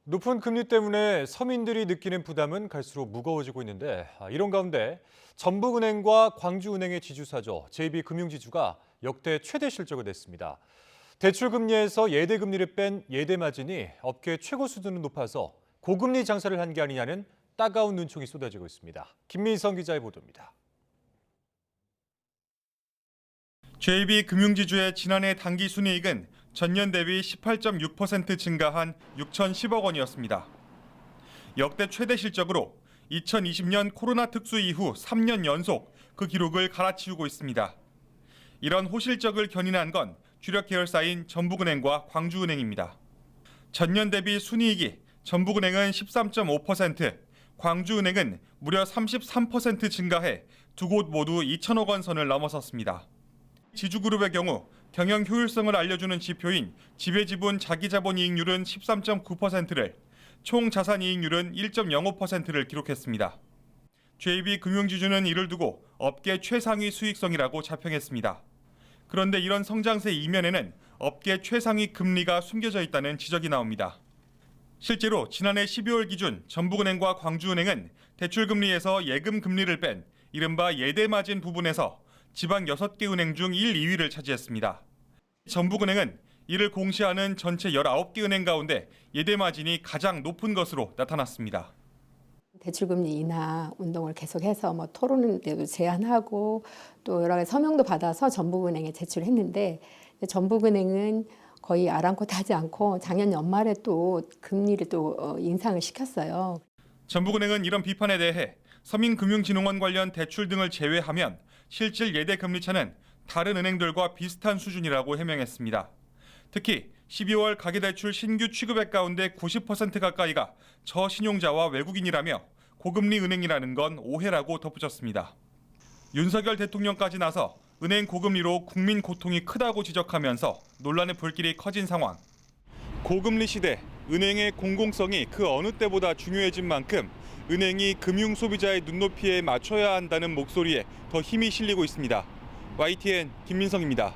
높은 금리 때문에 서민들이 느끼는 부담은 갈수록 무거워지고 있는데 이런 가운데 전북은행과 광주은행의 지주사죠. JB금융지주가 역대 최대 실적을 냈습니다. 대출금리에서 예대금리를 뺀 예대마진이 업계 최고 수준으로 높아서 고금리 장사를 한 게 아니냐는 따가운 눈총이 쏟아지고 있습니다. 김민성 기자의 보도입니다. JB금융지주의 지난해 당기순이익은 전년 대비 18.6% 증가한 6,010억 원이었습니다. 역대 최대 실적으로 2020년 코로나 특수 이후 3년 연속 그 기록을 갈아치우고 있습니다. 이런 호실적을 견인한 건 주력 계열사인 전북은행과 광주은행입니다. 전년 대비 순이익이 전북은행은 13.5%, 광주은행은 무려 33% 증가해 두 곳 모두 2천억 원 선을 넘어섰습니다. 지주그룹의 경우 경영 효율성을 알려주는 지표인 지배지분 자기자본이익률은 13.9%를, 총 자산이익률은 1.05%를 기록했습니다. JB금융지주는 이를 두고 업계 최상위 수익성이라고 자평했습니다. 그런데 이런 성장세 이면에는 업계 최상위 금리가 숨겨져 있다는 지적이 나옵니다. 실제로 지난해 12월 기준 전북은행과 광주은행은 대출금리에서 예금금리를 뺀 이른바 예대마진 부분에서 지방 6개 은행 중 1, 2위를 차지했습니다. 전북은행은 이를 공시하는 전체 19개 은행 가운데 예대마진이 가장 높은 것으로 나타났습니다. 대출금리 인하 운동을 계속해서 토론도 제안하고 또 여러 가지 서명도 받아서 전북은행에 제출했는데 전북은행은 거의 아랑곳하지 않고 작년 연말에 또 금리를 또 인상을 시켰어요. 전북은행은 이런 비판에 대해 서민금융진흥원 관련 대출 등을 제외하면 실질 예대 금리 차는 다른 은행들과 비슷한 수준이라고 해명했습니다. 특히 12월 가계대출 신규 취급액 가운데 90% 가까이가 저신용자와 외국인이라며 고금리 은행이라는 건 오해라고 덧붙였습니다. 윤석열 대통령까지 나서 은행 고금리로 국민 고통이 크다고 지적하면서 논란의 불길이 커진 상황. 고금리 시대, 은행의 공공성이 그 어느 때보다 중요해진 만큼 은행이 금융 소비자의 눈높이에 맞춰야 한다는 목소리에 더 힘이 실리고 있습니다. YTN 김민성입니다.